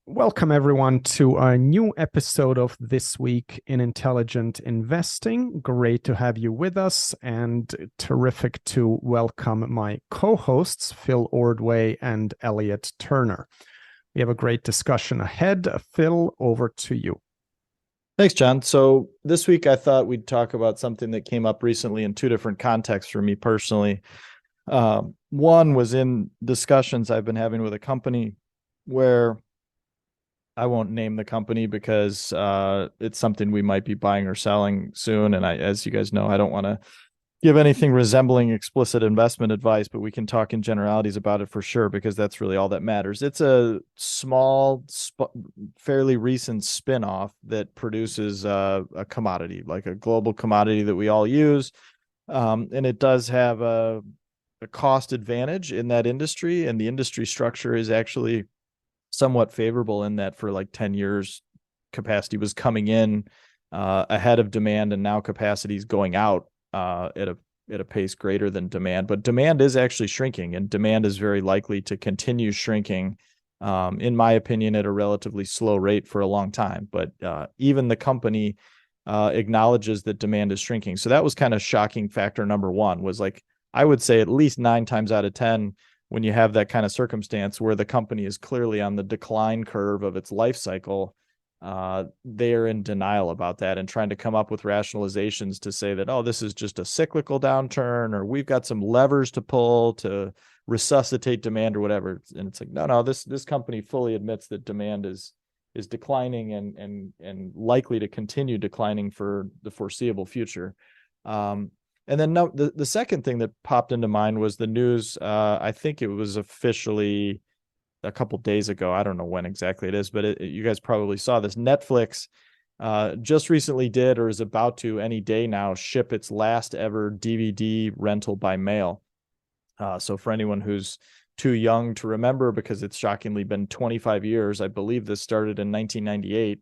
Welcome, everyone, to a new episode of This Week in Intelligent Investing. Great to have you with us, and terrific to welcome my co-hosts, Phil Ordway and Elliot Turner. We have a great discussion ahead. Phil, over to you. Thanks, John. So this week I thought we'd talk about something that came up recently in two different contexts for me personally. One was in discussions I've been having with a company where I won't name the company because it's something we might be buying or selling soon. And as you guys know, I don't want to give anything resembling explicit investment advice, but we can talk in generalities about it for sure, because that's really all that matters. It's a small, fairly recent spinoff that produces a commodity, like a global commodity that we all use. And it does have a cost advantage in that industry. And the industry structure is actually somewhat favorable in that for like 10 years, capacity was coming in ahead of demand, and now capacity is going out at a pace greater than demand. But demand is actually shrinking, and demand is very likely to continue shrinking, in my opinion, at a relatively slow rate for a long time. But even the company acknowledges that demand is shrinking. So that was kind of shocking factor number one, was like, I would say at least 9 times out of 10, when you have that kind of circumstance where the company is clearly on the decline curve of its life cycle, they are in denial about that and trying to come up with rationalizations to say that, oh, this is just a cyclical downturn, or we've got some levers to pull to resuscitate demand or whatever. And it's like, no, this company fully admits that demand is declining and likely to continue declining for the foreseeable future. And then the second thing that popped into mind was the news. I think it was officially a couple days ago. I don't know when exactly it is, but you guys probably saw this. Netflix just recently did, or is about to any day now, ship its last ever DVD rental by mail. So for anyone who's too young to remember, because it's shockingly been 25 years, I believe this started in 1998.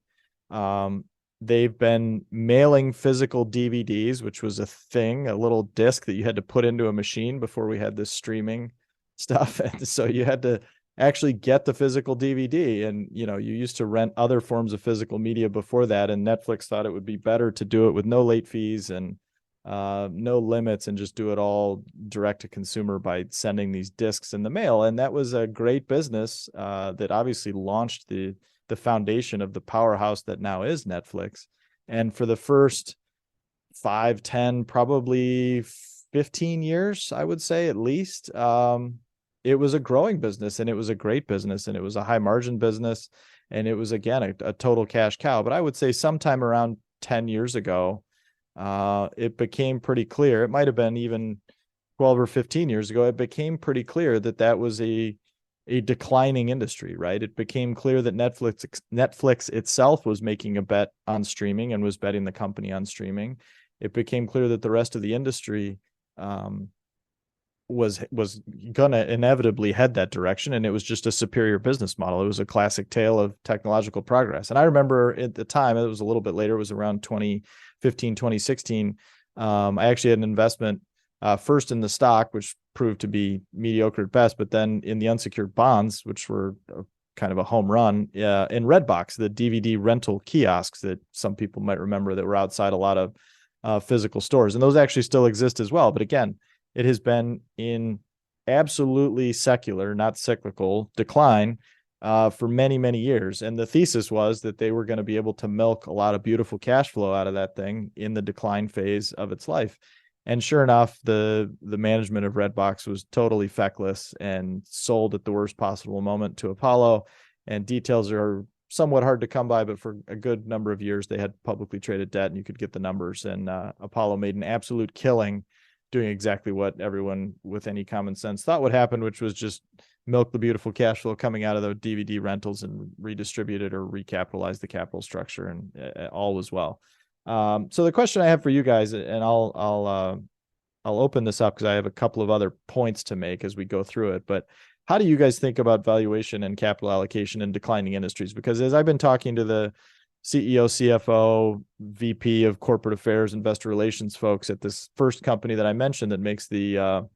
They've been mailing physical DVDs, which was a thing, a little disc that you had to put into a machine before we had this streaming stuff. And so you had to actually get the physical DVD. And, you used to rent other forms of physical media before that. And Netflix thought it would be better to do it with no late fees and no limits, and just do it all direct to consumer by sending these discs in the mail. And that was a great business that obviously launched the foundation of the powerhouse that now is Netflix. And for the first 5, 10, probably 15 years, I would say at least, it was a growing business, and it was a great business, and it was a high margin business. And it was, again, a total cash cow. But I would say sometime around 10 years ago, it became pretty clear. It might've been even 12 or 15 years ago. It became pretty clear that was a declining industry, right? It became clear that Netflix itself was making a bet on streaming and was betting the company on streaming. It became clear that the rest of the industry was gonna inevitably head that direction, and it was just a superior business model. It was a classic tale of technological progress. And I remember at the time, it was a little bit later, it was around 2015, 2016. I actually had an investment first in the stock, which proved to be mediocre at best, but then in the unsecured bonds, which were kind of a home run, in Redbox, the DVD rental kiosks that some people might remember that were outside a lot of physical stores. And those actually still exist as well. But again, it has been in absolutely secular, not cyclical, decline for many, many years. And the thesis was that they were going to be able to milk a lot of beautiful cash flow out of that thing in the decline phase of its life. And sure enough, the management of Redbox was totally feckless and sold at the worst possible moment to Apollo. And details are somewhat hard to come by, but for a good number of years, they had publicly traded debt, and you could get the numbers. And Apollo made an absolute killing doing exactly what everyone with any common sense thought would happen, which was just milk the beautiful cash flow coming out of the DVD rentals and redistribute it or recapitalize the capital structure, and all was well. So the question I have for you guys, and I'll open this up because I have a couple of other points to make as we go through it, but how do you guys think about valuation and capital allocation in declining industries? Because as I've been talking to the CEO, CFO, VP of corporate affairs, investor relations folks at this first company that I mentioned that makes the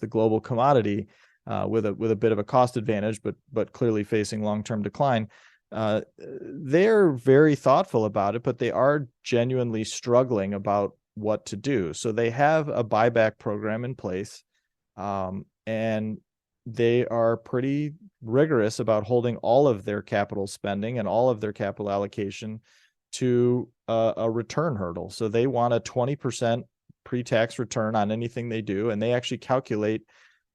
global commodity, with a bit of a cost advantage, but clearly facing long-term decline. They're very thoughtful about it, but they are genuinely struggling about what to do. So they have a buyback program in place, and they are pretty rigorous about holding all of their capital spending and all of their capital allocation to a return hurdle. So they want a 20% pre-tax return on anything they do, and they actually calculate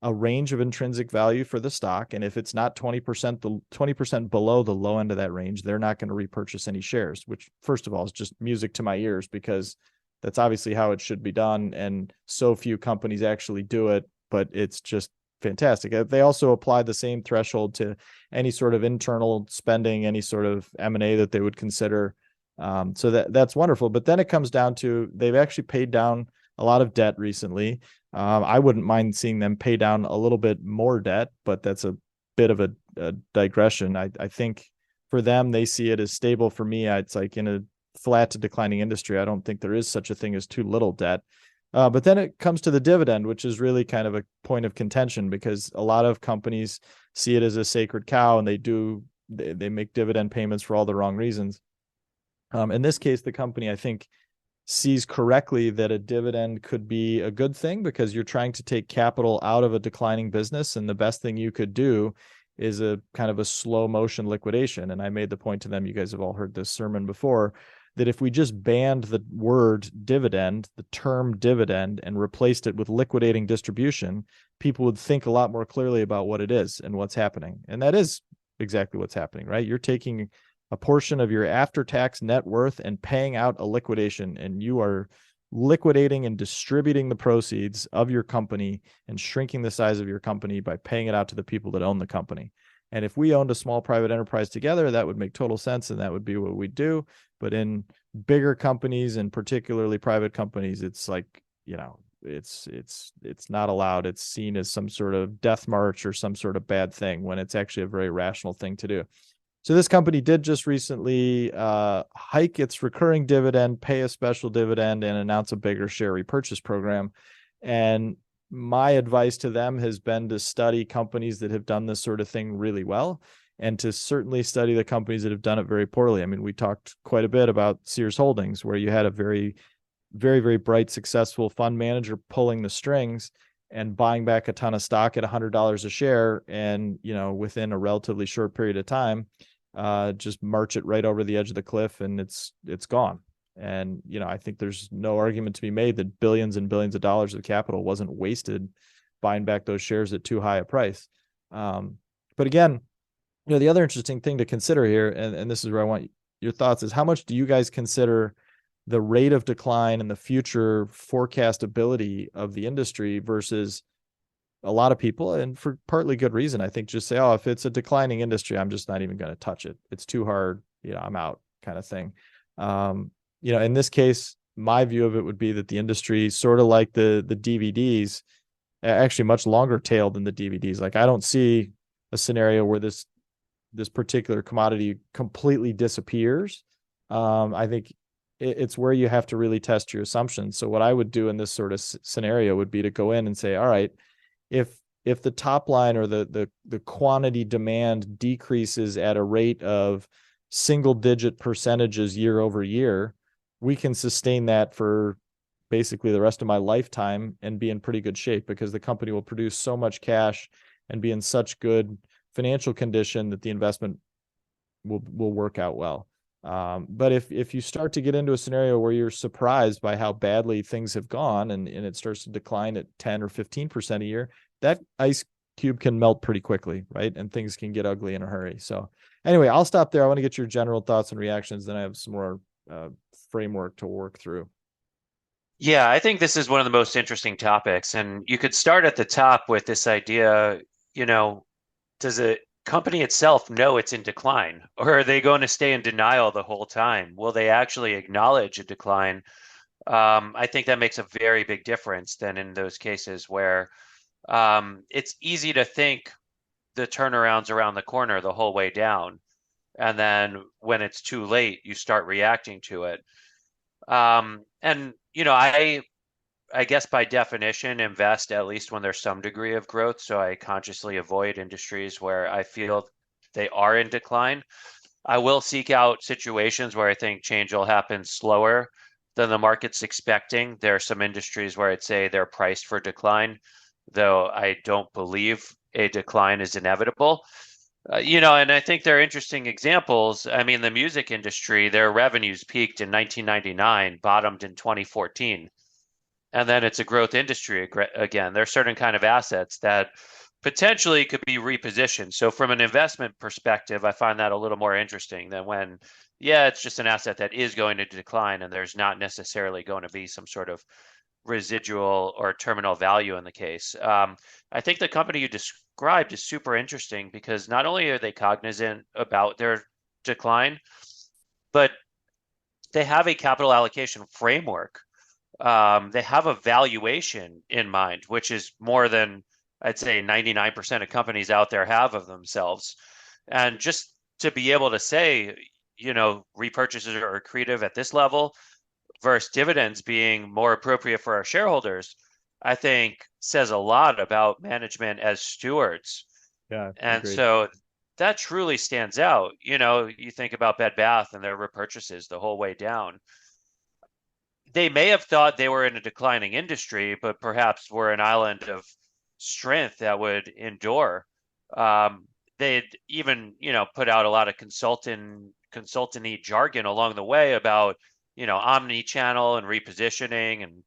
a range of intrinsic value for the stock. And if it's not 20%, the 20% below the low end of that range, they're not going to repurchase any shares, which first of all is just music to my ears, because that's obviously how it should be done. And so few companies actually do it, but it's just fantastic. They also apply the same threshold to any sort of internal spending, any sort of M&A that they would consider. So that's wonderful. But then it comes down to, they've actually paid down a lot of debt recently. I wouldn't mind seeing them pay down a little bit more debt, but that's a bit of a digression. I think for them, they see it as stable. For me, it's like in a flat to declining industry, I don't think there is such a thing as too little debt. But then it comes to the dividend, which is really kind of a point of contention, because a lot of companies see it as a sacred cow, and they make dividend payments for all the wrong reasons. In this case, the company, I think, sees correctly that a dividend could be a good thing, because you're trying to take capital out of a declining business, and the best thing you could do is a kind of a slow motion liquidation. And I made the point to them, you guys have all heard this sermon before, that if we just banned the word dividend, the term dividend, and replaced it with liquidating distribution, people would think a lot more clearly about what it is and what's happening. And that is exactly what's happening, right? You're taking a portion of your after-tax net worth and paying out a liquidation, and you are liquidating and distributing the proceeds of your company and shrinking the size of your company by paying it out to the people that own the company. And if we owned a small private enterprise together, that would make total sense, and that would be what we do. But in bigger companies, and particularly private companies, it's like, it's not allowed. It's seen as some sort of death march or some sort of bad thing, when it's actually a very rational thing to do. So this company did just recently hike its recurring dividend, pay a special dividend, and announce a bigger share repurchase program. And my advice to them has been to study companies that have done this sort of thing really well, and to certainly study the companies that have done it very poorly. I mean, we talked quite a bit about Sears Holdings, where you had a very, very, very bright, successful fund manager pulling the strings and buying back a ton of stock at $100 a share. And, within a relatively short period of time, just march it right over the edge of the cliff, and it's gone. And, I think there's no argument to be made that billions and billions of dollars of capital wasn't wasted buying back those shares at too high a price. But again, the other interesting thing to consider here, and this is where I want your thoughts, is how much do you guys consider the rate of decline and the future forecastability of the industry versus a lot of people, and for partly good reason, I think, just say, oh, if it's a declining industry, I'm just not even going to touch it. It's too hard. I'm out, kind of thing. In this case, my view of it would be that the industry, sort of like the DVDs, actually much longer tail than the DVDs. Like, I don't see a scenario where this particular commodity completely disappears. I think it's where you have to really test your assumptions. So what I would do in this sort of scenario would be to go in and say, all right, if the top line or the quantity demand decreases at a rate of single digit percentages year over year, we can sustain that for basically the rest of my lifetime and be in pretty good shape, because the company will produce so much cash and be in such good financial condition that the investment will work out well. But if you start to get into a scenario where you're surprised by how badly things have gone, and it starts to decline at 10 or 15% a year, that ice cube can melt pretty quickly, right? And things can get ugly in a hurry. So anyway, I'll stop there. I want to get your general thoughts and reactions. Then I have some more framework to work through. Yeah, I think this is one of the most interesting topics. And you could start at the top with this idea, does a company itself know it's in decline? Or are they going to stay in denial the whole time? Will they actually acknowledge a decline? I think that makes a very big difference than in those cases where it's easy to think the turnaround's around the corner the whole way down. And then when it's too late, you start reacting to it. And, I guess by definition, invest at least when there's some degree of growth. So I consciously avoid industries where I feel they are in decline. I will seek out situations where I think change will happen slower than the market's expecting. There are some industries where I'd say they're priced for decline, though I don't believe a decline is inevitable. And I think they're interesting examples. I mean, the music industry, their revenues peaked in 1999, bottomed in 2014, and then it's a growth industry again. There are certain kind of assets that potentially could be repositioned. So from an investment perspective, I find that a little more interesting than when, yeah, it's just an asset that is going to decline and there's not necessarily going to be some sort of residual or terminal value in the case. I think the company you described is super interesting because not only are they cognizant about their decline, but they have a capital allocation framework. They have a valuation in mind, which is more than I'd say 99% of companies out there have of themselves. And just to be able to say, repurchases are accretive at this level versus dividends being more appropriate for our shareholders, I think says a lot about management as stewards. Yeah. And agreed. so that truly stands out. You think about Bed Bath and their repurchases the whole way down. They may have thought they were in a declining industry, but perhaps were an island of strength that would endure. They'd even, put out a lot of consultant-y jargon along the way about, omni-channel and repositioning, and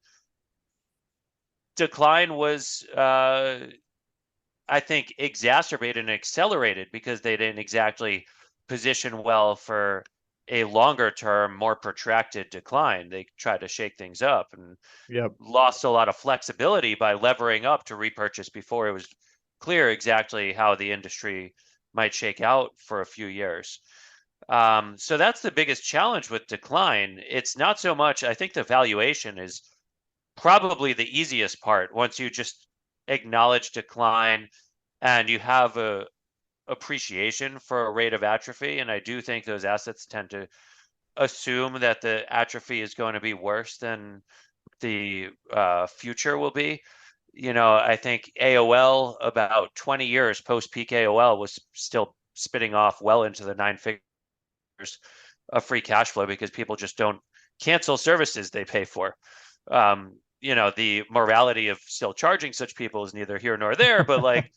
decline was, I think, exacerbated and accelerated because they didn't exactly position well for a longer term, more protracted decline. They tried to shake things up and lost a lot of flexibility by levering up to repurchase before it was clear exactly how the industry might shake out for a few years. So that's the biggest challenge with decline. It's not so much, I think the valuation is probably the easiest part once you just acknowledge decline and you have a appreciation for a rate of atrophy. And I do think those assets tend to assume that the atrophy is going to be worse than the future will be. I think AOL about 20 years post peak AOL was still spitting off well into the 9 figures of free cash flow because people just don't cancel services they pay for. The morality of still charging such people is neither here nor there, but like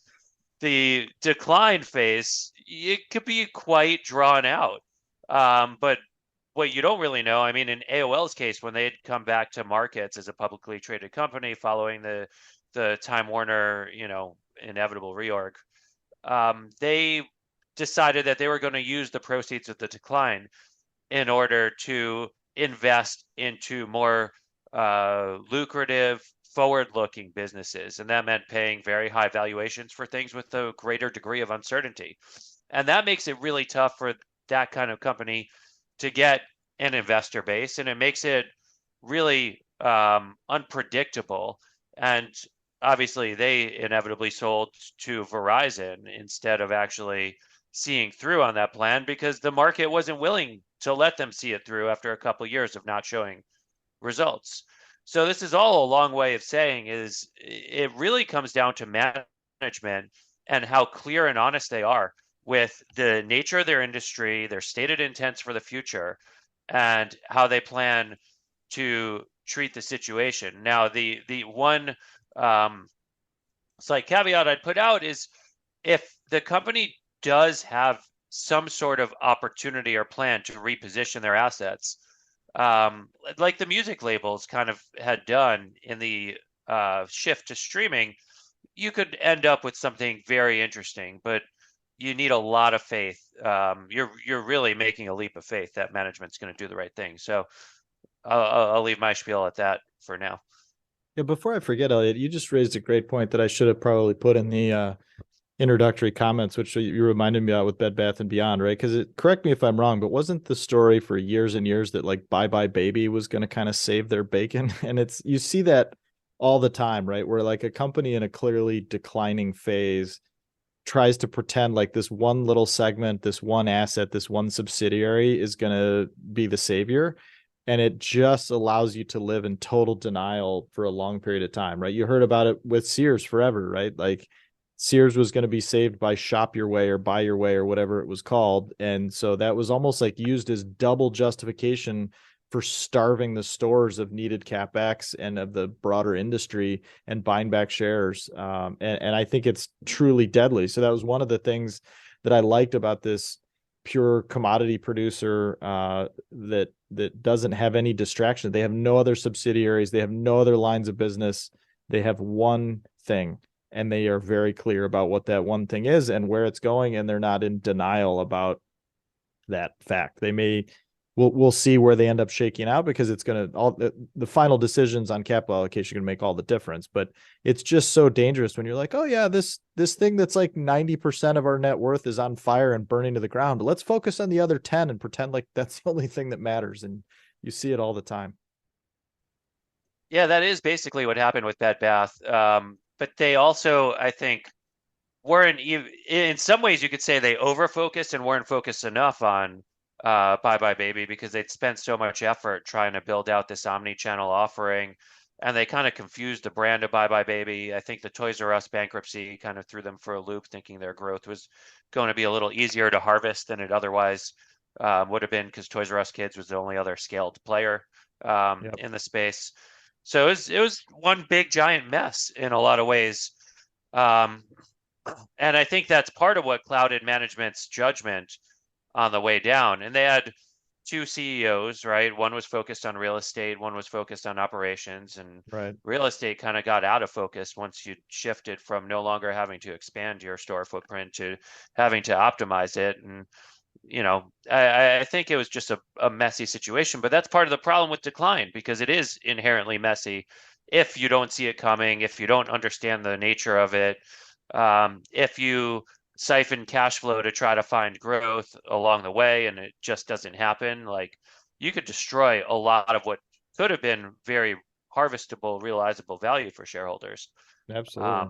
the decline phase, it could be quite drawn out. But what you don't really know, I mean, in AOL's case, when they had come back to markets as a publicly traded company following the Time Warner, inevitable reorg, they decided that they were going to use the proceeds of the decline in order to invest into more lucrative, forward-looking businesses. And that meant paying very high valuations for things with a greater degree of uncertainty. And that makes it really tough for that kind of company to get an investor base. And it makes it really unpredictable. And obviously, they inevitably sold to Verizon instead of actually seeing through on that plan because the market wasn't willing to let them see it through after a couple of years of not showing results. So this is all a long way of saying is it really comes down to management and how clear and honest they are with the nature of their industry, their stated intents for the future, and how they plan to treat the situation. Now, the one slight caveat I'd put out is if the company does have some sort of opportunity or plan to reposition their assets, like the music labels kind of had done in the shift to streaming, you could end up with something very interesting, but you need a lot of faith. You're really making a leap of faith that management's going to do the right thing. So I'll leave my spiel at that for now. Yeah, before I forget, Elliot, you just raised a great point that I should have probably put in the introductory comments, which you reminded me about with Bed Bath & Beyond, right? Because correct me if I'm wrong, but wasn't the story for years and years that like Bye Bye Baby was going to kind of save their bacon? And you see that all the time, right? Where like a company in a clearly declining phase tries to pretend like this one little segment, this one asset, this one subsidiary is going to be the savior. And it just allows you to live in total denial for a long period of time, right? You heard about it with Sears forever, right? Like Sears was going to be saved by Shop Your Way or Buy Your Way or whatever it was called. And so that was almost like used as double justification for starving the stores of needed CapEx and of the broader industry and buying back shares. And I think it's truly deadly. So that was one of the things that I liked about this pure commodity producer that doesn't have any distraction. They have no other subsidiaries. They have no other lines of business. They have one thing, and they are very clear about what that one thing is and where it's going, and they're not in denial about that fact. We'll see where they end up shaking out, because it's going to, all the final decisions on capital allocation are going to make all the difference. But it's just so dangerous when you're like, oh yeah, this thing that's like 90% of our net worth is on fire and burning to the ground. Let's focus on the other 10 and pretend like that's the only thing that matters. And you see it all the time. Yeah, that is basically what happened with Bed Bath. But they also, I think, weren't even, in some ways you could say they overfocused and weren't focused enough on Bye Bye Baby, because they'd spent so much effort trying to build out this omni-channel offering, and they kind of confused the brand of Bye Bye Baby. I think the Toys R Us bankruptcy kind of threw them for a loop, thinking their growth was going to be a little easier to harvest than it otherwise would have been, because Toys R Us Kids was the only other scaled player in the space. So it was one big giant mess in a lot of ways. And I think that's part of what clouded management's judgment on the way down. And they had two CEOs, right? One was focused on real estate, one was focused on operations, and real estate kind of got out of focus once you shifted from no longer having to expand your store footprint to having to optimize it. And, you know, I think it was just a messy situation, but that's part of the problem with decline, because it is inherently messy if you don't see it coming, if you don't understand the nature of it, if you siphon cash flow to try to find growth along the way and it just doesn't happen, like, you could destroy a lot of what could have been very harvestable, realizable value for shareholders. Absolutely.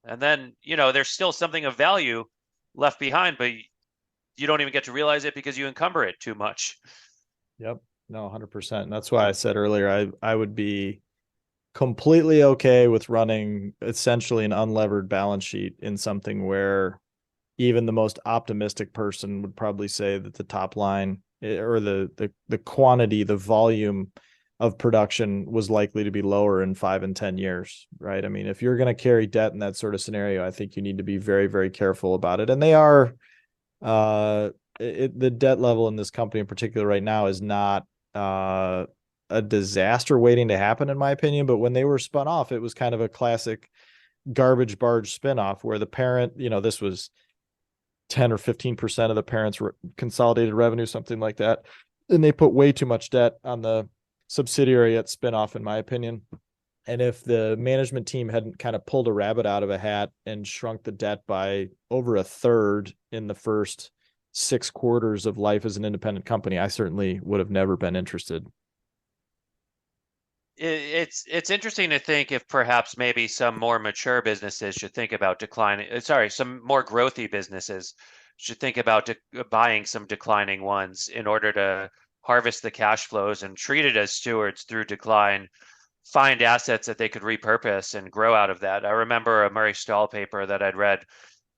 And then, you know, there's still something of value left behind, but you don't even get to realize it because you encumber it too much. Yep. No, 100%. And that's why I said earlier, I would be completely okay with running essentially an unlevered balance sheet in something where even the most optimistic person would probably say that the top line or the quantity, the volume of production was likely to be lower in 5 and 10 years, right? I mean, if you're going to carry debt in that sort of scenario, I think you need to be very, very careful about it. And they are, the debt level in this company in particular right now is not a disaster waiting to happen, in my opinion. But when they were spun off, it was kind of a classic garbage barge spinoff where the parent, you know, this was 10 or 15% of the parents' consolidated revenue, something like that. And they put way too much debt on the subsidiary at spinoff, in my opinion. And if the management team hadn't kind of pulled a rabbit out of a hat and shrunk the debt by over a third in the first 6 quarters of life as an independent company, I certainly would have never been interested. It's interesting to think if perhaps maybe some more mature businesses should think about declining. Some more growthy businesses should think about buying some declining ones in order to harvest the cash flows and treat it as stewards through decline, find assets that they could repurpose and grow out of that. I remember a Murray Stahl paper that I'd read,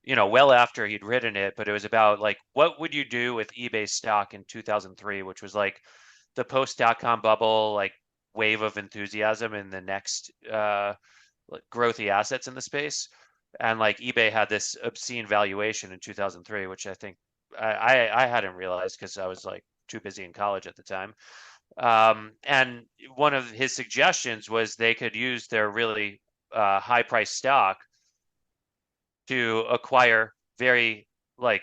you know, well after he'd written it, but it was about like, what would you do with eBay stock in 2003, which was like the post-dot-com bubble, like wave of enthusiasm in the next growthy assets in the space. And like eBay had this obscene valuation in 2003, which I think I hadn't realized because I was like too busy in college at the time. And one of his suggestions was they could use their really high price stock to acquire very, like,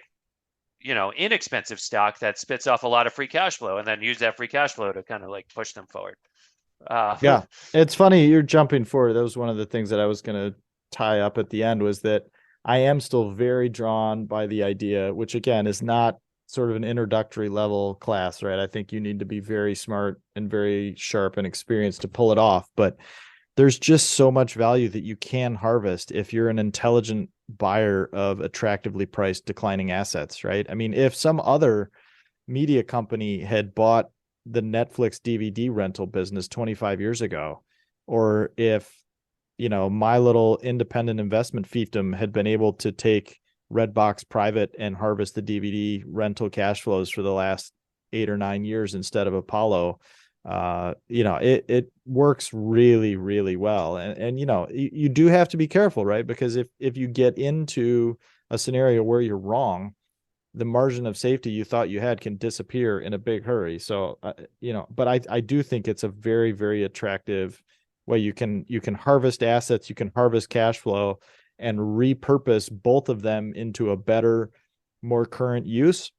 you know, inexpensive stock that spits off a lot of free cash flow, and then use that free cash flow to kind of like push them forward. Yeah, it's funny you're jumping forward. That was one of the things that I was going to tie up at the end, was that I am still very drawn by the idea, which again is not sort of an introductory level class, right? I think you need to be very smart and very sharp and experienced to pull it off. But there's just so much value that you can harvest if you're an intelligent buyer of attractively priced declining assets, right? I mean, if some other media company had bought the Netflix DVD rental business 25 years ago, or if, my little independent investment fiefdom had been able to take Redbox private and harvest the DVD rental cash flows for the last 8 or 9 years instead of Apollo. It works really, really well. And you do have to be careful, right? Because if you get into a scenario where you're wrong, the margin of safety you thought you had can disappear in a big hurry. So, but I do think it's a very, very attractive way. You can harvest assets, you can harvest cash flow and repurpose both of them into a better, more current use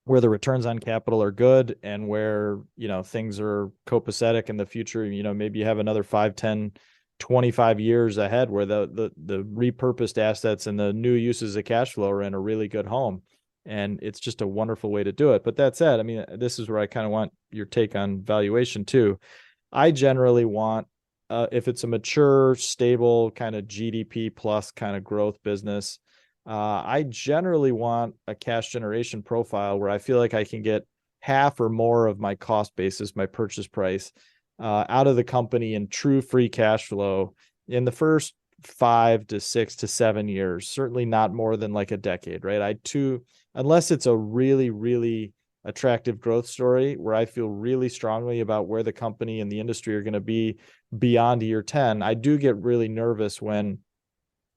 where the returns on capital are good and where, things are copacetic in the future. Maybe you have another 5, 10, 25 years ahead where the repurposed assets and the new uses of cash flow are in a really good home. And it's just a wonderful way to do it. But that said, I mean, this is where I kind of want your take on valuation too. I generally want, if it's a mature, stable kind of GDP plus kind of growth business, I generally want a cash generation profile where I feel like I can get half or more of my cost basis, my purchase price, out of the company in true free cash flow in the first 5 to 6 to 7 years, certainly not more than like a decade, right? Unless it's a really, really attractive growth story where I feel really strongly about where the company and the industry are going to be beyond year 10, I do get really nervous when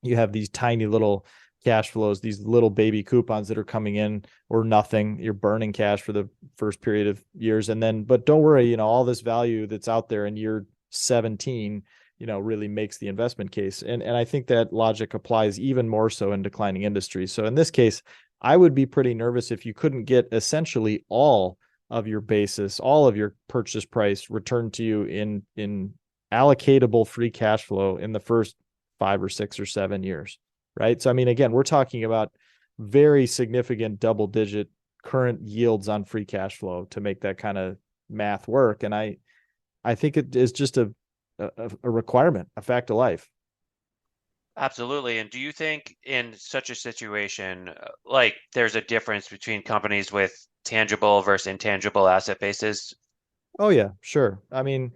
you have these tiny little cash flows, these little baby coupons that are coming in or nothing. You're burning cash for the first period of years. But don't worry, all this value that's out there in year 17, really makes the investment case. And I think that logic applies even more so in declining industries. So in this case, I would be pretty nervous if you couldn't get essentially all of your basis, all of your purchase price returned to you in allocatable free cash flow in the first 5 or 6 or 7 years, right? So, I mean, again, we're talking about very significant double-digit current yields on free cash flow to make that kind of math work. And I think it is just a requirement, a fact of life. Absolutely. And do you think in such a situation, like there's a difference between companies with tangible versus intangible asset bases? Oh yeah, sure. I mean,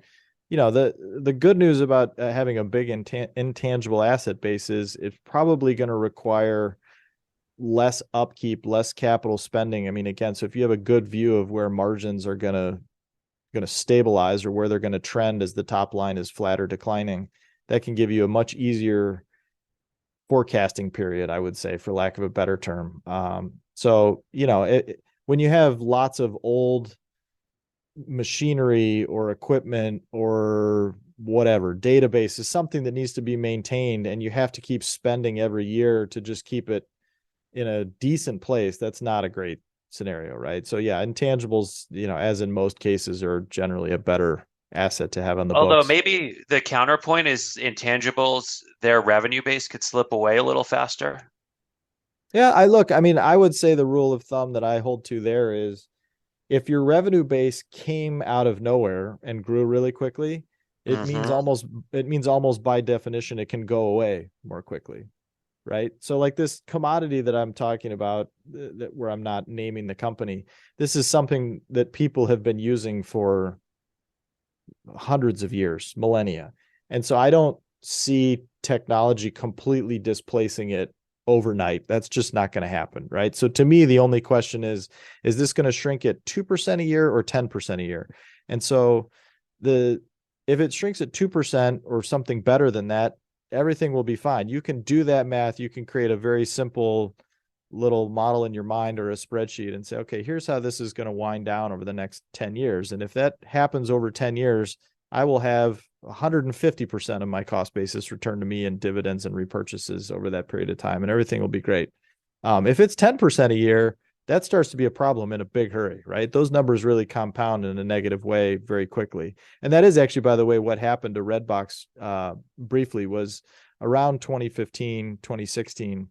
the good news about having a big intangible asset base is it's probably going to require less upkeep, less capital spending. I mean, again, so if you have a good view of where margins are going to stabilize or where they're going to trend as the top line is flat or declining, that can give you a much easier forecasting period, I would say, for lack of a better term. So, when you have lots of old machinery or equipment or whatever, database is something that needs to be maintained and you have to keep spending every year to just keep it in a decent place, that's not a great scenario, right? So yeah, intangibles, as in most cases, are generally a better asset to have on the Although books. maybe the counterpoint is intangibles, their revenue base could slip away a little faster. Yeah, I would say the rule of thumb that I hold to there is if your revenue base came out of nowhere and grew really quickly, it means almost by definition it can go away more quickly, right? So like this commodity that I'm talking about, that where I'm not naming the company, this is something that people have been using for hundreds of years, millennia. And so I don't see technology completely displacing it overnight. That's just not going to happen, right? So to me, the only question is this going to shrink at 2% a year or 10% a year? And so if it shrinks at 2% or something better than that, everything will be fine. You can do that math. You can create a very simple little model in your mind or a spreadsheet and say, okay, here's how this is going to wind down over the next 10 years. And if that happens over 10 years, I will have 150% of my cost basis returned to me in dividends and repurchases over that period of time, and everything will be great. If it's 10% a year, that starts to be a problem in a big hurry, right? Those numbers really compound in a negative way very quickly. And that is actually, by the way, what happened to Redbox briefly was around 2015, 2016,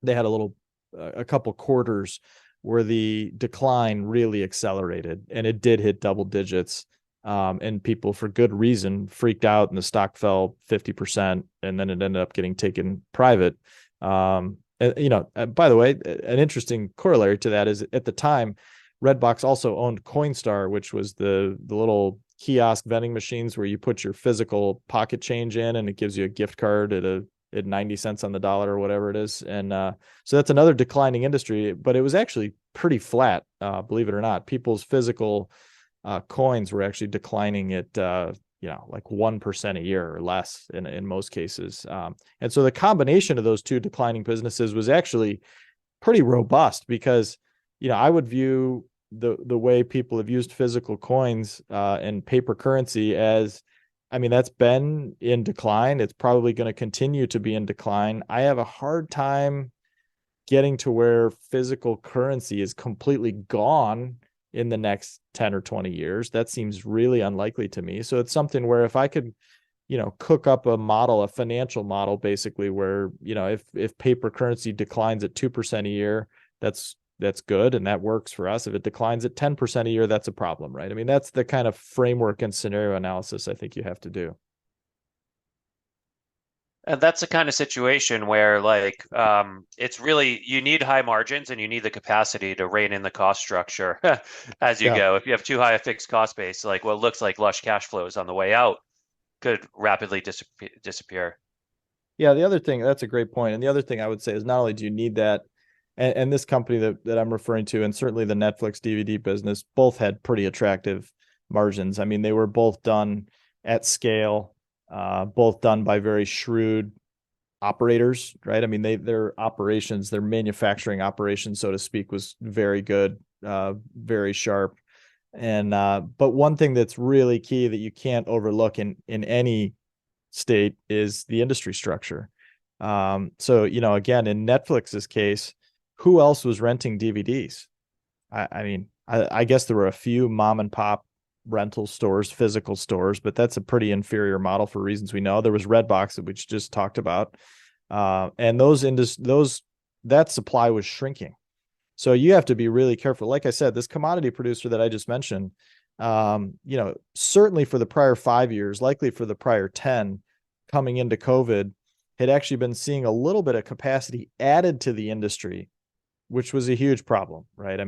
they had a couple quarters where the decline really accelerated and it did hit double digits. And people, for good reason, freaked out and the stock fell 50%, and then it ended up getting taken private. By the way, an interesting corollary to that is at the time, Redbox also owned Coinstar, which was the little kiosk vending machines where you put your physical pocket change in and it gives you a gift card at 90 cents on the dollar or whatever it is. And so that's another declining industry, but it was actually pretty flat, believe it or not. People's physical coins were actually declining at like 1% a year or less in most cases. And so the combination of those two declining businesses was actually pretty robust, because I would view the way people have used physical coins and paper currency as, that's been in decline. It's probably going to continue to be in decline. I have a hard time getting to where physical currency is completely gone in the next 10 or 20 years. That seems really unlikely to me. So it's something where if I could, cook up a financial model, basically, where, if paper currency declines at 2% a year, that's good. And that works for us. If it declines at 10% a year, that's a problem, right? That's the kind of framework and scenario analysis I think you have to do. And that's the kind of situation where it's really, you need high margins and you need the capacity to rein in the cost structure as you go. If you have too high a fixed cost base, like what looks like lush cash flows on the way out could rapidly disappear. Yeah, the other thing, that's a great point. And the other thing I would say is not only do you need that, and this company that I'm referring to, and certainly the Netflix DVD business, both had pretty attractive margins. They were both done at scale, both done by very shrewd operators, right? Their operations, their manufacturing operations, so to speak, was very good, very sharp. And but one thing that's really key that you can't overlook in any state is the industry structure. So again, in Netflix's case, who else was renting DVDs? I guess there were a few mom and pop rental stores, physical stores, but that's a pretty inferior model for reasons we know. There was Redbox that we just talked about, and that supply was shrinking. So you have to be really careful. Like I said, this commodity producer that I just mentioned, certainly for the prior 5 years, likely for the prior 10, coming into COVID, had actually been seeing a little bit of capacity added to the industry, which was a huge problem, right?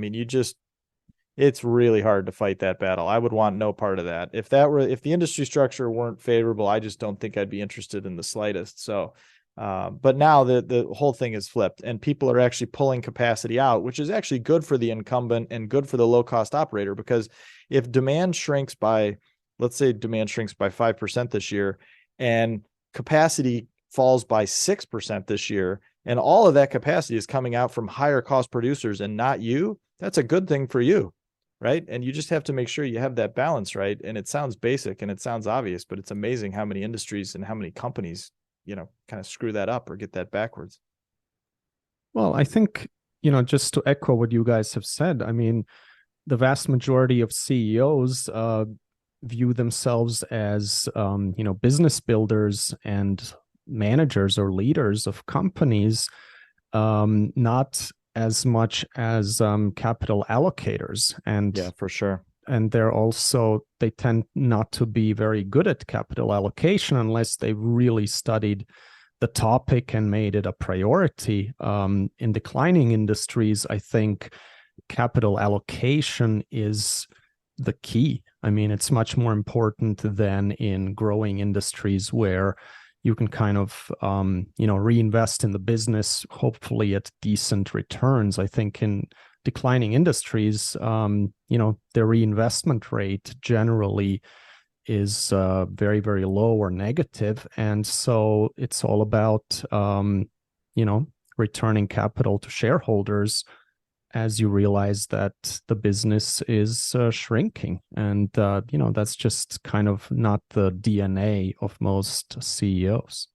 It's really hard to fight that battle. I would want no part of that. If the industry structure weren't favorable, I just don't think I'd be interested in the slightest. So, but now the whole thing is flipped and people are actually pulling capacity out, which is actually good for the incumbent and good for the low cost operator, because if demand shrinks by, let's say demand shrinks by 5% this year and capacity falls by 6% this year, and all of that capacity is coming out from higher cost producers and not you, that's a good thing for you, right? And you just have to make sure you have that balance, right? And it sounds basic and it sounds obvious, but it's amazing how many industries and how many companies, kind of screw that up or get that backwards. Well, I think, just to echo what you guys have said, the vast majority of CEOs view themselves as, business builders and managers or leaders of companies, not as much as capital allocators. And yeah, for sure. And they tend not to be very good at capital allocation unless they really studied the topic and made it a priority. In declining industries, I think capital allocation is the key. It's much more important than in growing industries where you can kind of, reinvest in the business, hopefully at decent returns. I think in declining industries, their reinvestment rate generally is very, very low or negative. And so it's all about, returning capital to shareholders as you realize that the business is shrinking. And, that's just kind of not the DNA of most CEOs.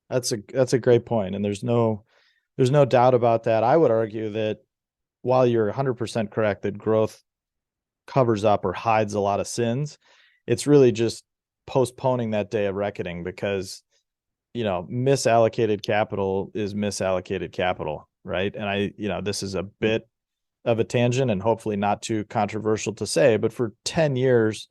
That's a great point. And there's no doubt about that. I would argue that while you're 100% correct that growth covers up or hides a lot of sins, it's really just postponing that day of reckoning, because, misallocated capital is misallocated capital, right? And this is a bit of a tangent and hopefully not too controversial to say, but for 10 years,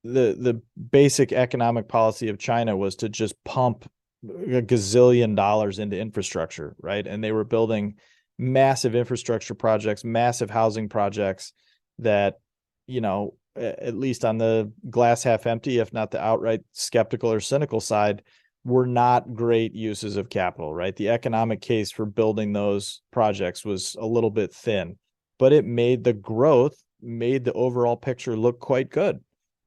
the basic economic policy of China was to just pump a gazillion dollars into infrastructure, right? And they were building massive infrastructure projects, massive housing projects, that, at least on the glass half empty, if not the outright skeptical or cynical side, were not great uses of capital, right? The economic case for building those projects was a little bit thin, but it made the overall picture look quite good,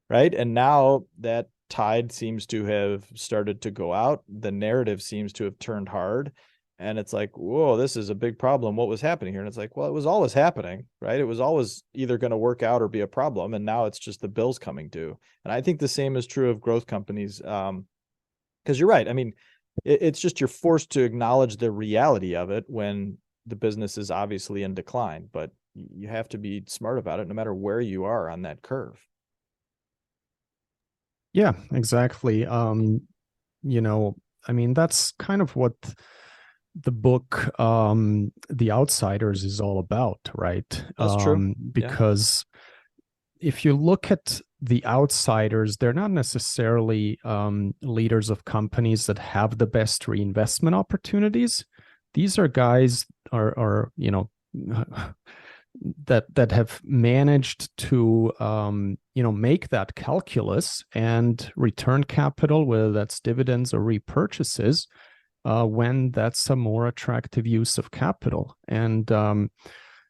right? And now that tide seems to have started to go out. The narrative seems to have turned hard. And it's like, whoa, this is a big problem. What was happening here? And it's like, well, it was always happening, right? It was always either going to work out or be a problem. And now it's just the bills coming due. And I think the same is true of growth companies. Because you're right. I mean, it's just you're forced to acknowledge the reality of it when the business is obviously in decline. But you have to be smart about it no matter where you are on that curve. Yeah, exactly. I mean, that's kind of what the book The Outsiders is all about, right? That's true. Because if you look at the outsiders, they're not necessarily leaders of companies that have the best reinvestment opportunities. These are guys are that have managed to make that calculus and return capital, whether that's dividends or repurchases, when that's a more attractive use of capital. And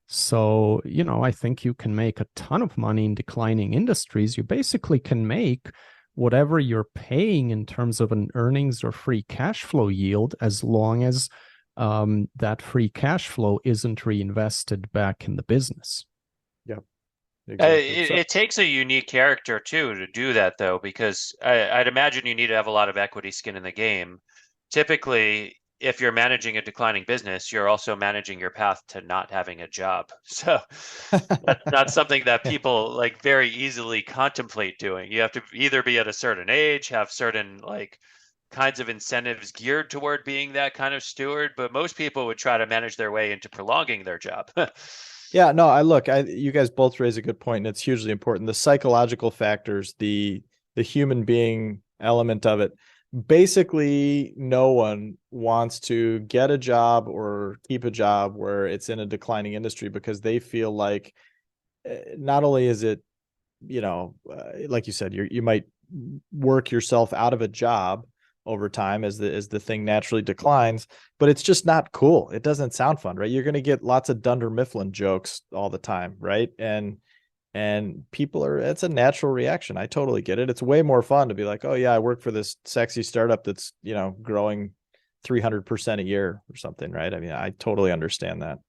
so, I think you can make a ton of money in declining industries. You basically can make whatever you're paying in terms of an earnings or free cash flow yield, as long as that free cash flow isn't reinvested back in the business. Yeah, exactly. It takes a unique character too to do that, though, because I'd imagine you need to have a lot of equity skin in the game. Typically, if you're managing a declining business, you're also managing your path to not having a job. So that's not something that people like very easily contemplate doing. You have to either be at a certain age, have certain like kinds of incentives geared toward being that kind of steward, but most people would try to manage their way into prolonging their job. Yeah, no, you guys both raise a good point, and it's hugely important. The psychological factors, the human being element of it. Basically, no one wants to get a job or keep a job where it's in a declining industry, because they feel like not only is it, like you said, you might work yourself out of a job over time as the thing naturally declines, but it's just not cool. It doesn't sound fun, right? You're going to get lots of Dunder Mifflin jokes all the time, right? And it's a natural reaction. I totally get it. It's way more fun to be like, oh yeah, I work for this sexy startup that's, growing 300% a year or something, right? I mean, I totally understand that.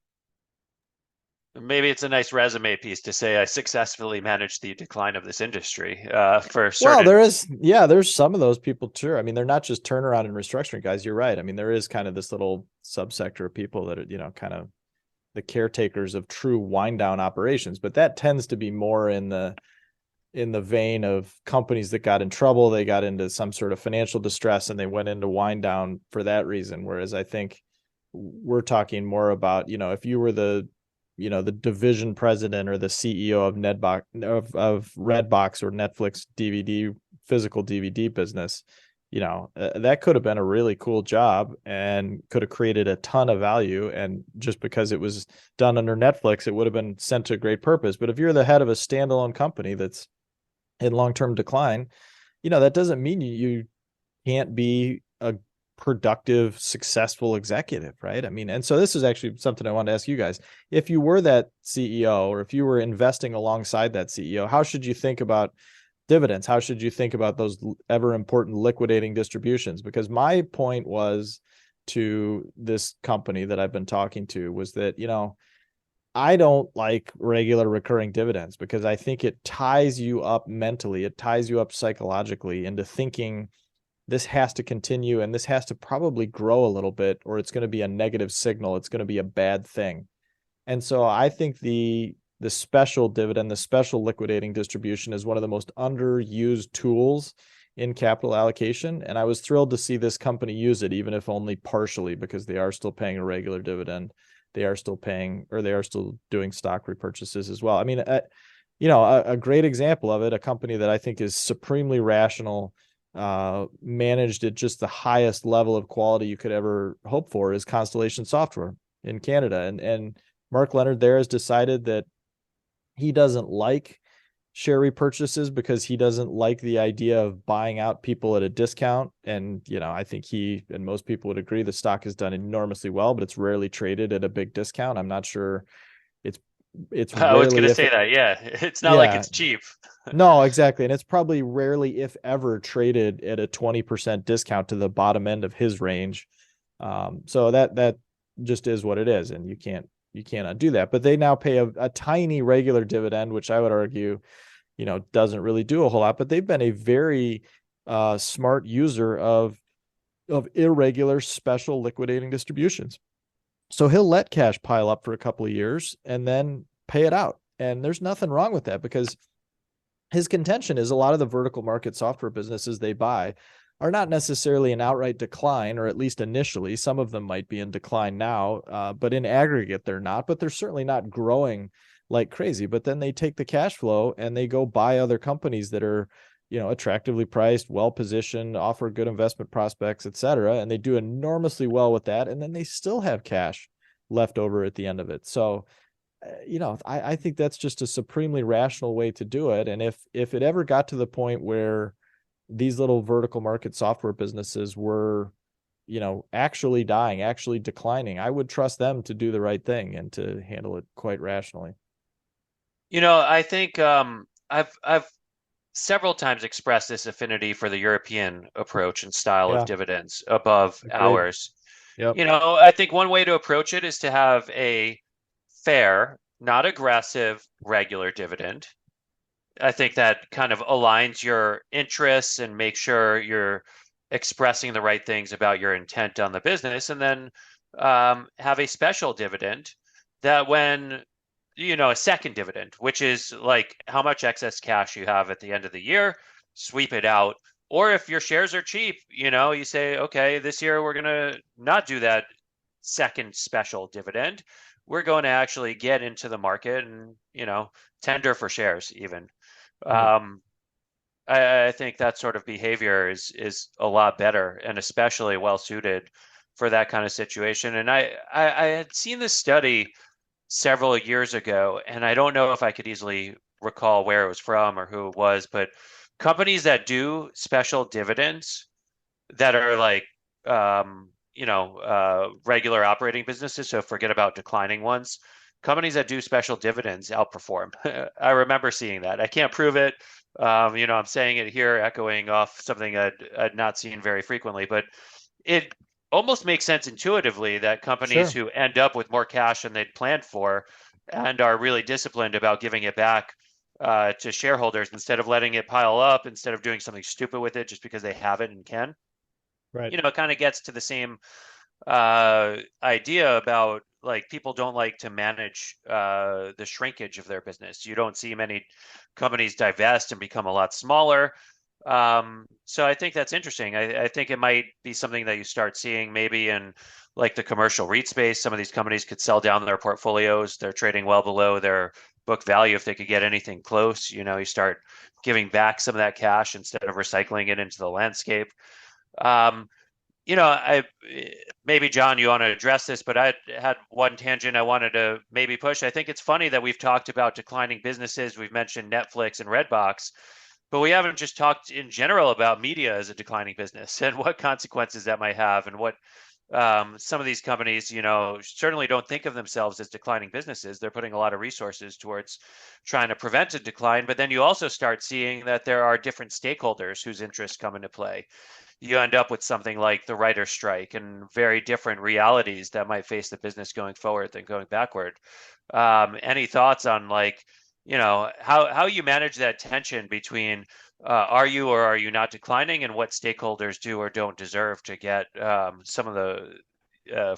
Maybe it's a nice resume piece to say I successfully managed the decline of this industry for certain. Well, there's some of those people too. I mean, they're not just turnaround and restructuring guys. You're right. I mean, there is kind of this little subsector of people that are, kind of the caretakers of true wind down operations, but that tends to be more in the vein of companies that got in trouble. They got into some sort of financial distress and they went into wind down for that reason. Whereas I think we're talking more about, if you were the division president or the CEO of of Redbox or Netflix physical DVD business, that could have been a really cool job and could have created a ton of value. And just because it was done under Netflix, it would have been sent to a great purpose. But if you're the head of a standalone company that's in long-term decline, that doesn't mean you can't be a productive, successful executive, right? I mean, and so this is actually something I wanted to ask you guys. If you were that CEO, or if you were investing alongside that CEO, how should you think about dividends? How should you think about those ever important liquidating distributions? Because my point was to this company that I've been talking to was that, I don't like regular recurring dividends because I think it ties you up mentally. It ties you up psychologically into thinking this has to continue and this has to probably grow a little bit, or it's going to be a negative signal. It's going to be a bad thing. And so I think the special dividend, the special liquidating distribution is one of the most underused tools in capital allocation. And I was thrilled to see this company use it, even if only partially, because they are still paying a regular dividend. They are still doing stock repurchases as well. I mean, a great example of it, a company that I think is supremely rational, managed at just the highest level of quality you could ever hope for, is Constellation Software in Canada. And Mark Leonard there has decided that he doesn't like share repurchases because he doesn't like the idea of buying out people at a discount. And, I think he and most people would agree the stock has done enormously well, but it's rarely traded at a big discount. I'm not sure it's I was rarely gonna if say that. Yeah, it's not like yeah, it's cheap. no, exactly. And it's probably rarely, if ever, traded at a 20% discount to the bottom end of his range. So that just is what it is. And you can't undo that. But they now pay a tiny regular dividend, which I would argue, doesn't really do a whole lot. But they've been a very smart user of irregular special liquidating distributions. So he'll let cash pile up for a couple of years and then pay it out. And there's nothing wrong with that, because his contention is a lot of the vertical market software businesses they buy are not necessarily in outright decline, or at least initially. Some of them might be in decline now, but in aggregate, they're not. But they're certainly not growing like crazy. But then they take the cash flow and they go buy other companies that are, attractively priced, well-positioned, offer good investment prospects, et cetera. And they do enormously well with that. And then they still have cash left over at the end of it. So, I think that's just a supremely rational way to do it. And if it ever got to the point where these little vertical market software businesses were, actually dying, actually declining, I would trust them to do the right thing and to handle it quite rationally. I think I've several times expressed this affinity for the European approach and style of Yeah, dividends above agreed. ours. Yep. I think one way to approach it is to have a fair, not aggressive, regular dividend. I think that kind of aligns your interests and makes sure you're expressing the right things about your intent on the business. And then have a special dividend that when, a second dividend, which is like how much excess cash you have at the end of the year, sweep it out. Or if your shares are cheap, you say, okay, this year we're going to not do that second special dividend. We're going to actually get into the market and, tender for shares even. Right. I think that sort of behavior is a lot better and especially well suited for that kind of situation. And I had seen this study several years ago, and I don't know if I could easily recall where it was from or who it was, but companies that do special dividends that are like regular operating businesses, so forget about declining ones. Companies that do special dividends outperform. I remember seeing that. I can't prove it. I'm saying it here, echoing off something I'd not seen very frequently, but it almost makes sense intuitively that companies Sure. who end up with more cash than they'd planned for and are really disciplined about giving it back to shareholders instead of letting it pile up, instead of doing something stupid with it just because they have it and can. Right. It kind of gets to the same idea about like people don't like to manage the shrinkage of their business. You don't see many companies divest and become a lot smaller. So I think that's interesting. I think it might be something that you start seeing maybe in like the commercial REIT space. Some of these companies could sell down their portfolios. They're trading well below their book value. If they could get anything close, you start giving back some of that cash instead of recycling it into the landscape. I maybe John, you want to address this, but I had one tangent I wanted to maybe push. I think it's funny that we've talked about declining businesses. We've mentioned Netflix and Redbox, but we haven't just talked in general about media as a declining business and what consequences that might have, and what some of these companies, certainly don't think of themselves as declining businesses. They're putting a lot of resources towards trying to prevent a decline. But then you also start seeing that there are different stakeholders whose interests come into play. You end up with something like the writer's strike and very different realities that might face the business going forward than going backward. Any thoughts on how you manage that tension between are you or are you not declining, and what stakeholders do or don't deserve to get some of the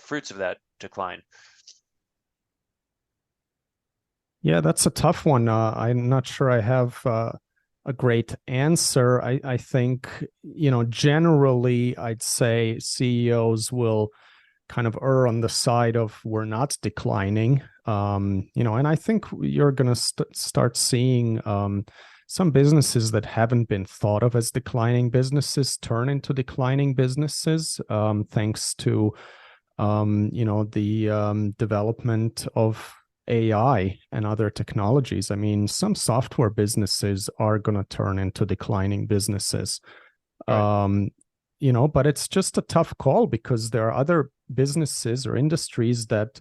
fruits of that decline? Yeah, that's a tough one. I'm not sure I have a great answer. I think, generally, I'd say CEOs will kind of err on the side of we're not declining. And I think you're going to start seeing some businesses that haven't been thought of as declining businesses turn into declining businesses, thanks to, the development of AI and other technologies, I mean, some software businesses are going to turn into declining businesses. Right. But it's just a tough call because there are other businesses or industries that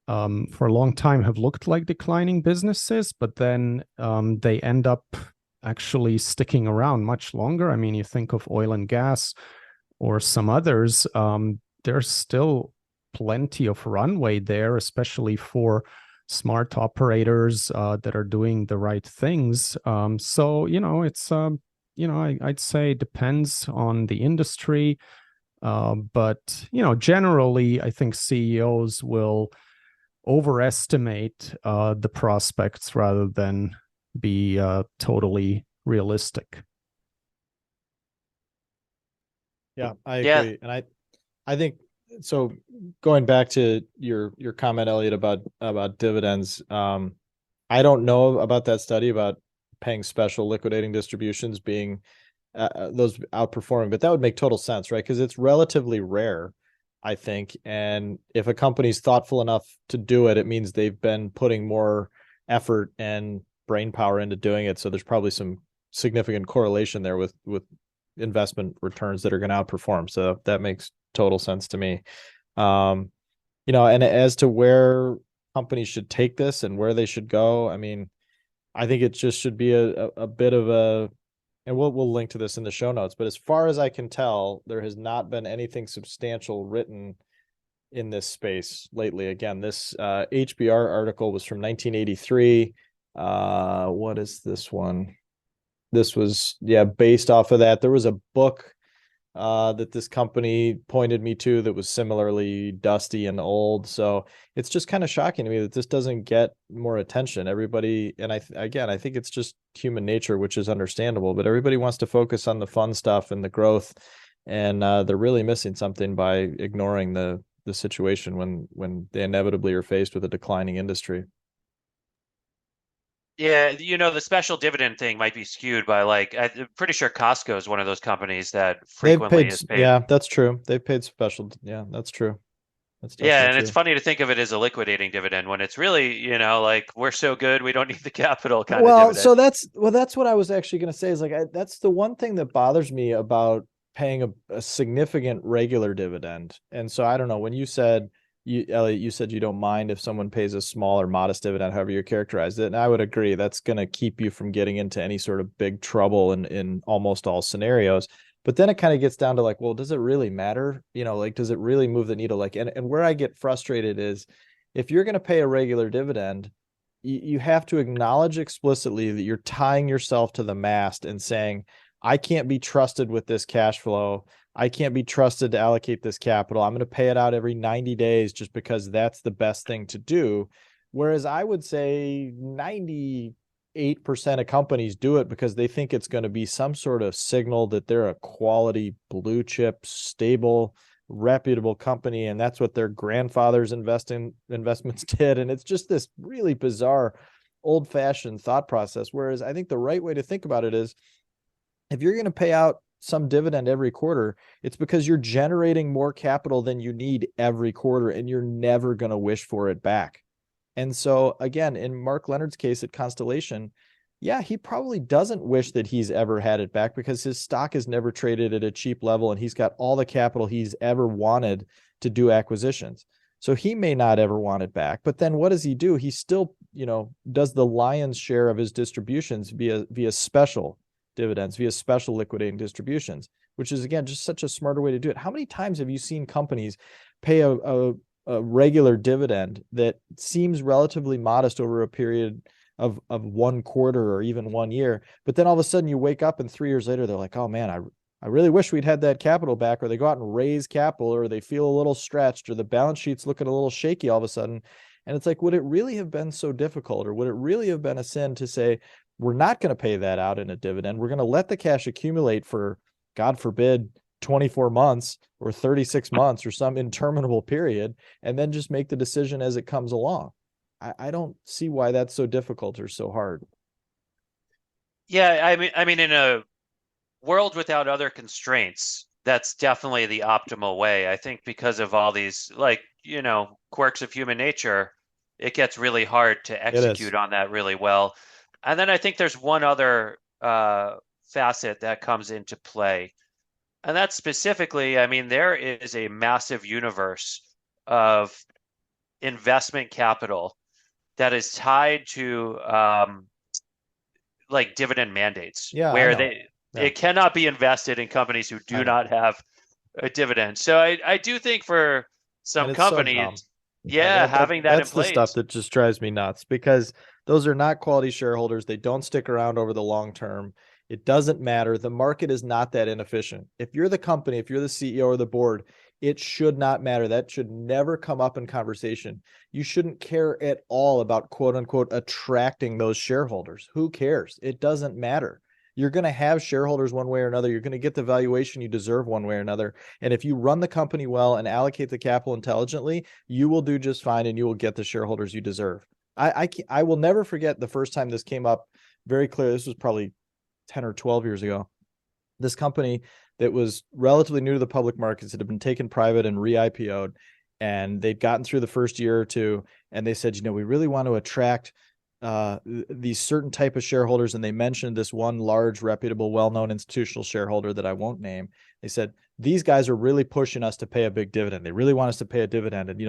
for a long time have looked like declining businesses, but then they end up actually sticking around much longer. I mean, you think of oil and gas or some others, there's still plenty of runway there, especially for smart operators that are doing the right things. So, it's, I'd say depends on the industry. But, generally, I think CEOs will overestimate the prospects rather than be totally realistic. Yeah, I agree. And I think so. Going back to your comment, Elliot, about dividends, I don't know about that study about paying special liquidating distributions being those outperforming, but that would make total sense, right? Because it's relatively rare, I think. And if a company's thoughtful enough to do it, it means they've been putting more effort and brain power into doing it. So there's probably some significant correlation there with investment returns that are going to outperform. So that makes total sense to me. And as to where companies should take this and where they should go, I mean, I think it just should be a bit of a, and we'll link to this in the show notes, but as far as I can tell, there has not been anything substantial written in this space lately. Again, this HBR article was from 1983. What is this one? This was, based off of that. There was a book that this company pointed me to that was similarly dusty and old. So it's just kind of shocking to me that this doesn't get more attention. Everybody, and I think it's just human nature, which is understandable, but everybody wants to focus on the fun stuff and the growth. And they're really missing something by ignoring the situation when they inevitably are faced with a declining industry. Yeah, the special dividend thing might be skewed by I'm pretty sure Costco is one of those companies that frequently is paid. Yeah, that's true. They've paid special. Yeah, that's true. That's Yeah, and true. it's funny to think of it as a liquidating dividend when it's really, we're so good we don't need the capital kind of dividend. So that's what I was actually going to say is that's the one thing that bothers me about paying a significant regular dividend. And so I don't know, when you said Elliot, you said you don't mind if someone pays a small or modest dividend, however you characterized it. And I would agree that's going to keep you from getting into any sort of big trouble in almost all scenarios. But then it kind of gets down to well, does it really matter? Does it really move the needle? And where I get frustrated is if you're going to pay a regular dividend, you have to acknowledge explicitly that you're tying yourself to the mast and saying, I can't be trusted with this cash flow. I can't be trusted to allocate this capital. I'm going to pay it out every 90 days just because that's the best thing to do. Whereas I would say 98% of companies do it because they think it's going to be some sort of signal that they're a quality, blue chip, stable, reputable company. And that's what their grandfathers investments did. And it's just this really bizarre, old fashioned thought process. Whereas I think the right way to think about it is if you're going to pay out some dividend every quarter, it's because you're generating more capital than you need every quarter, and you're never going to wish for it back. And so again, in Mark Leonard's case at Constellation, he probably doesn't wish that he's ever had it back because his stock has never traded at a cheap level and he's got all the capital he's ever wanted to do acquisitions. So he may not ever want it back. But then what does he do? He still, does the lion's share of his distributions via special dividends, via special liquidating distributions, which is, again, just such a smarter way to do it. How many times have you seen companies pay a regular dividend that seems relatively modest over a period of 1 quarter or even 1 year, but then all of a sudden you wake up and 3 years later, they're like, oh man, I really wish we'd had that capital back, or they go out and raise capital, or they feel a little stretched, or the balance sheet's looking a little shaky all of a sudden. And it's would it really have been so difficult, or would it really have been a sin to say, we're not going to pay that out in a dividend. We're going to let the cash accumulate for, God forbid, 24 months or 36 months or some interminable period, and then just make the decision as it comes along. I don't see why that's so difficult or so hard. Yeah, I mean, in a world without other constraints, that's definitely the optimal way. I think because of all these, quirks of human nature, it gets really hard to execute on that really well. And then I think there's one other facet that comes into play. And that's specifically, I mean, there is a massive universe of investment capital that is tied to like dividend mandates, where it cannot be invested in companies who do not have a dividend. So I do think for some companies, having that in place. That's the stuff that just drives me nuts, because those are not quality shareholders. They don't stick around over the long term. It doesn't matter. The market is not that inefficient. If you're the company, if you're the CEO or the board, it should not matter. That should never come up in conversation. You shouldn't care at all about, quote unquote, attracting those shareholders. Who cares? It doesn't matter. You're going to have shareholders one way or another. You're going to get the valuation you deserve one way or another. And if you run the company well and allocate the capital intelligently, you will do just fine and you will get the shareholders you deserve. I will never forget the first time this came up very clear. This was probably 10 or 12 years ago. This company that was relatively new to the public markets, that had been taken private and re-IPO'd, and they'd gotten through the first year or two, and they said, we really want to attract these certain type of shareholders. And they mentioned this one large, reputable, well-known institutional shareholder that I won't name. They said, these guys are really pushing us to pay a big dividend. They really want us to pay a dividend. And,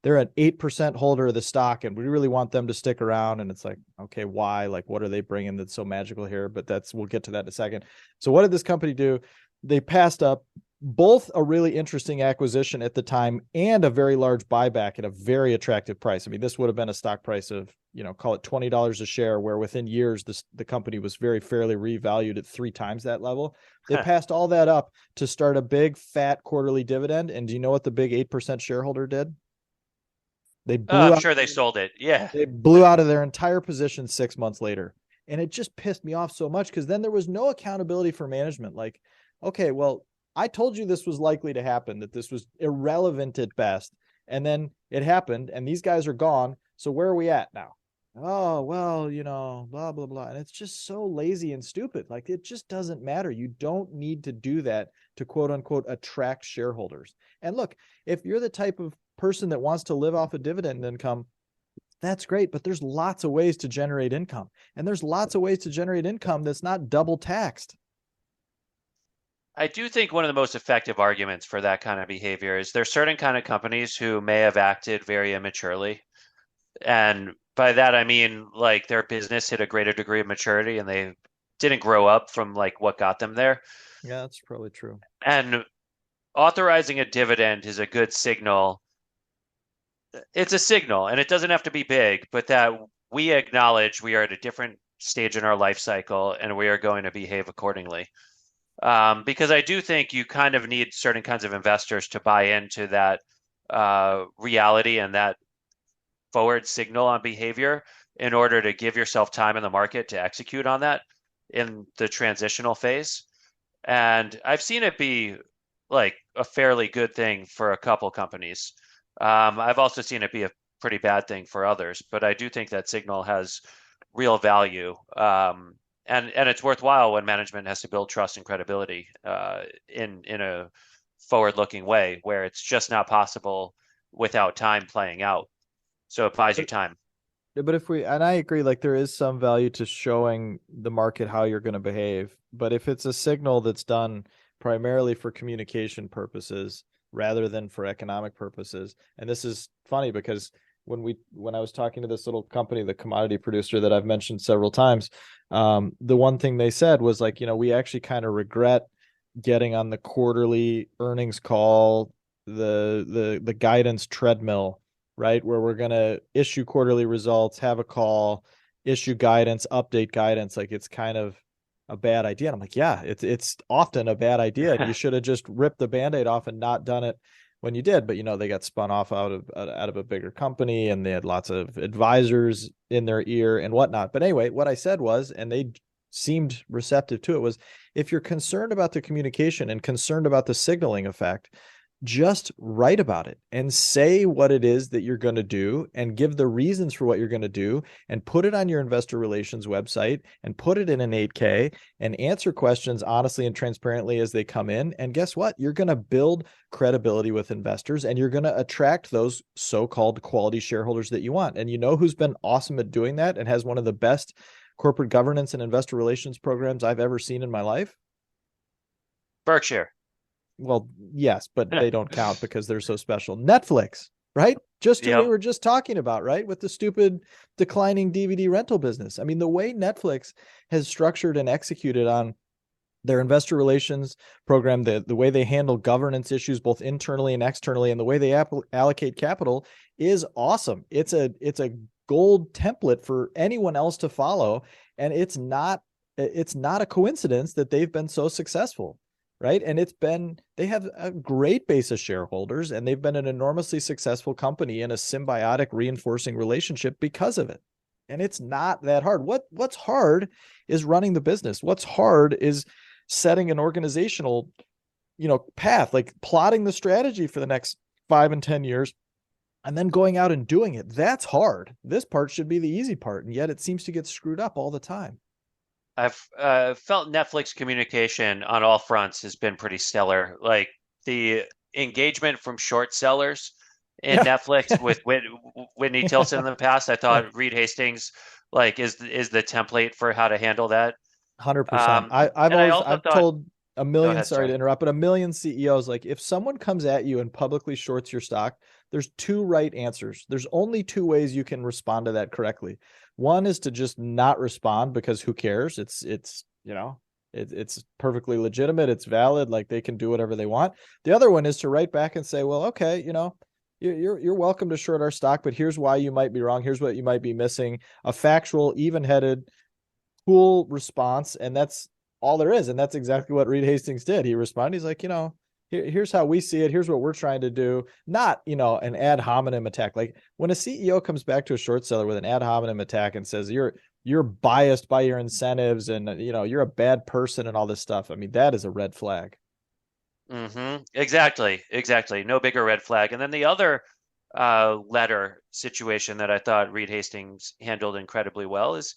they're an 8% holder of the stock, and we really want them to stick around. And it's like, okay, why? Like, what are they bringing that's so magical here? But we'll get to that in a second. So what did this company do? They passed up both a really interesting acquisition at the time and a very large buyback at a very attractive price. I mean, this would have been a stock price of, call it $20 a share, where within years, the company was very fairly revalued at 3 times that level. They passed all that up to start a big fat quarterly dividend. And do you know what the big 8% shareholder did? I'm sure they sold it. Yeah. They blew out of their entire position 6 months later. And it just pissed me off so much, because then there was no accountability for management. Like, okay, well, I told you this was likely to happen, that this was irrelevant at best. And then it happened, and these guys are gone. So where are we at now? Oh, well, blah, blah, blah. And it's just so lazy and stupid. Like, it just doesn't matter. You don't need to do that to, quote unquote, attract shareholders. And look, if you're the type of person that wants to live off of dividend income, that's great. But there's lots of ways to generate income. And there's lots of ways to generate income that's not double taxed. I do think one of the most effective arguments for that kind of behavior is there's certain kind of companies who may have acted very immaturely. And by that, I mean, like, their business hit a greater degree of maturity and they didn't grow up from like what got them there. Yeah, that's probably true. And authorizing a dividend is a good signal. It's a signal, and it doesn't have to be big, but that we acknowledge we are at a different stage in our life cycle and we are going to behave accordingly. Because I do think you kind of need certain kinds of investors to buy into that reality and that forward signal on behavior in order to give yourself time in the market to execute on that in the transitional phase. And I've seen it be like a fairly good thing for a couple companies. I've also seen it be a pretty bad thing for others, but I do think that signal has real value. And it's worthwhile when management has to build trust and credibility in a forward-looking way, where it's just not possible without time playing out. So it buys you time. But and I agree, like, there is some value to showing the market how you're going to behave. But if it's a signal that's done primarily for communication purposes rather than for economic purposes, and this is funny because when I was talking to this little company, the commodity producer that I've mentioned several times, the one thing they said was like, we actually kind of regret getting on the quarterly earnings call, the guidance treadmill, right? Where we're going to issue quarterly results, have a call, issue guidance, update guidance. Like, it's kind of a bad idea. And I'm like, yeah, it's often a bad idea. You should have just ripped the Band-Aid off and not done it when you did. But, they got spun off out of a bigger company, and they had lots of advisors in their ear and whatnot. But anyway, what I said was, and they seemed receptive to it, was, if you're concerned about the communication and concerned about the signaling effect, just write about it and say what it is that you're going to do and give the reasons for what you're going to do and put it on your investor relations website and put it in an 8K and answer questions honestly and transparently as they come in. And guess what? You're going to build credibility with investors and you're going to attract those so-called quality shareholders that you want. And you know who's been awesome at doing that and has one of the best corporate governance and investor relations programs I've ever seen in my life? Berkshire. Well, yes, but they don't count because they're so special. Netflix, right? Just we were just talking about, right? With the stupid declining DVD rental business. I mean, the way Netflix has structured and executed on their investor relations program, the way they handle governance issues, both internally and externally, and the way they allocate capital is awesome. It's a gold template for anyone else to follow. And it's not a coincidence that they've been so successful. Right. And they have a great base of shareholders and they've been an enormously successful company in a symbiotic reinforcing relationship because of it. And it's not that hard. What's hard is running the business. What's hard is setting an organizational, path, like plotting the strategy for the next 5 and 10 years and then going out and doing it. That's hard. This part should be the easy part. And yet it seems to get screwed up all the time. I've felt Netflix communication on all fronts has been pretty stellar. Like the engagement from short sellers in Netflix with Whitney Tilson in the past, I thought Reed Hastings is the template for how to handle that. 100%. I've told a million, sorry to interrupt, but a million CEOs, like if someone comes at you and publicly shorts your stock, there's 2 right answers. There's only 2 ways you can respond to that correctly. One is to just not respond because who cares? It's perfectly legitimate. It's valid. Like they can do whatever they want. The other one is to write back and say, well, okay, you're welcome to short our stock, but here's why you might be wrong. Here's what you might be missing. A factual, even-headed, cool response. And that's all there is. And that's exactly what Reed Hastings did. He responded. He's like, here's how we see it. Here's what we're trying to do. Not, an ad hominem attack. Like when a CEO comes back to a short seller with an ad hominem attack and says, you're biased by your incentives and, you're a bad person and all this stuff. I mean, that is a red flag. Mm-hmm. Exactly. No bigger red flag. And then the other letter situation that I thought Reed Hastings handled incredibly well is,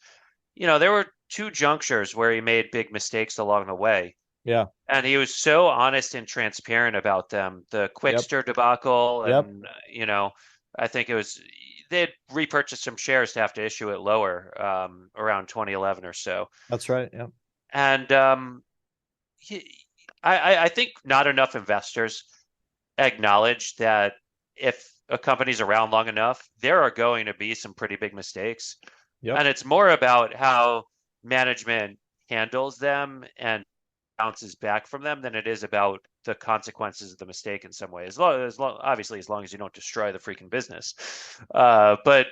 there were 2 junctures where he made big mistakes along the way. Yeah. And he was so honest and transparent about them. The Quickster debacle. And, I think they'd repurchased some shares to have to issue it lower around 2011 or so. That's right. Yeah. And I think not enough investors acknowledge that if a company's around long enough, there are going to be some pretty big mistakes. Yep. And it's more about how management handles them and bounces back from them than it is about the consequences of the mistake in some way. Obviously, as long as you don't destroy the freaking business. But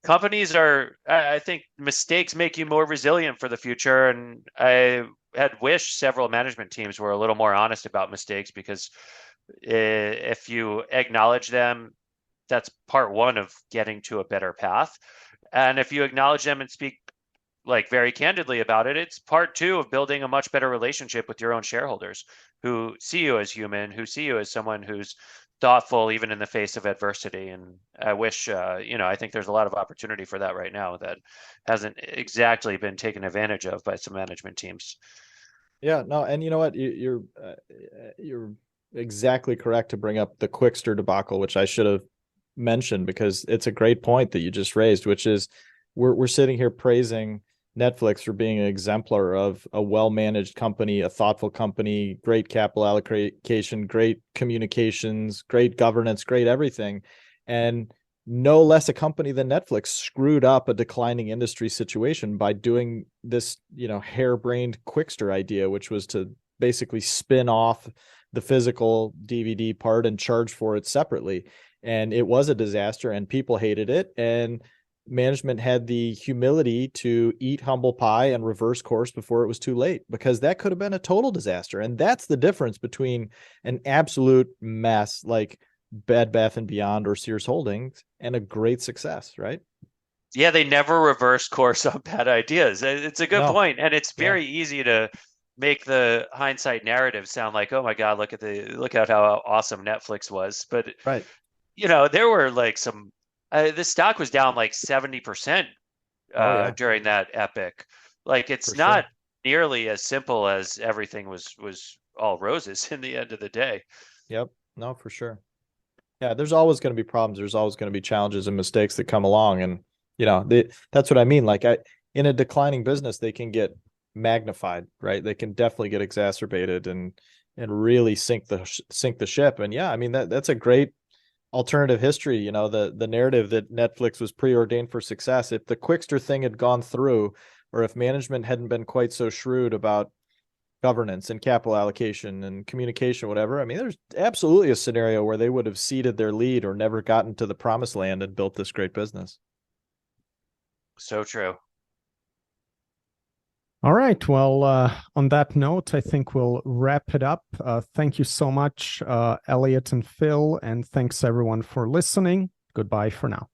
companies I think mistakes make you more resilient for the future. And I had wished several management teams were a little more honest about mistakes, because if you acknowledge them, that's part 1 of getting to a better path. And if you acknowledge them and speak very candidly about it, it's part 2 of building a much better relationship with your own shareholders who see you as human, who see you as someone who's thoughtful even in the face of adversity. And I wish, I think there's a lot of opportunity for that right now that hasn't exactly been taken advantage of by some management teams. Yeah, no, and you know what, you're exactly correct to bring up the Quickster debacle, which I should have mentioned, because it's a great point that you just raised, which is we're sitting here praising Netflix for being an exemplar of a well-managed company, a thoughtful company, great capital allocation, great communications, great governance, great everything. And no less a company than Netflix screwed up a declining industry situation by doing this, harebrained Quickster idea, which was to basically spin off the physical DVD part and charge for it separately. And it was a disaster and people hated it. And management had the humility to eat humble pie and reverse course before it was too late, because that could have been a total disaster. And that's the difference between an absolute mess like Bed Bath & Beyond or Sears Holdings and a great success, right? Yeah, they never reverse course on bad ideas. It's a good point. And it's very easy to make the hindsight narrative sound like, oh my God, look at how awesome Netflix was. But Right. there were like the stock was down like 70% Oh yeah, during that epic. Like it's for not sure. nearly as simple as everything was all roses in the end of the day. Yep. No, for sure. Yeah, there's always going to be problems. There's always going to be challenges and mistakes that come along. And, that's what I mean. Like in a declining business, they can get magnified, right? They can definitely get exacerbated and really sink the ship. And yeah, I mean, that's a great alternative history. The narrative that Netflix was preordained for success. If the Quickster thing had gone through, or if management hadn't been quite so shrewd about governance and capital allocation and communication, whatever. I mean, there's absolutely a scenario where they would have ceded their lead or never gotten to the promised land and built this great business. So true. All right. Well, on that note, I think we'll wrap it up. Thank you so much, Elliot and Phil, and thanks everyone for listening. Goodbye for now.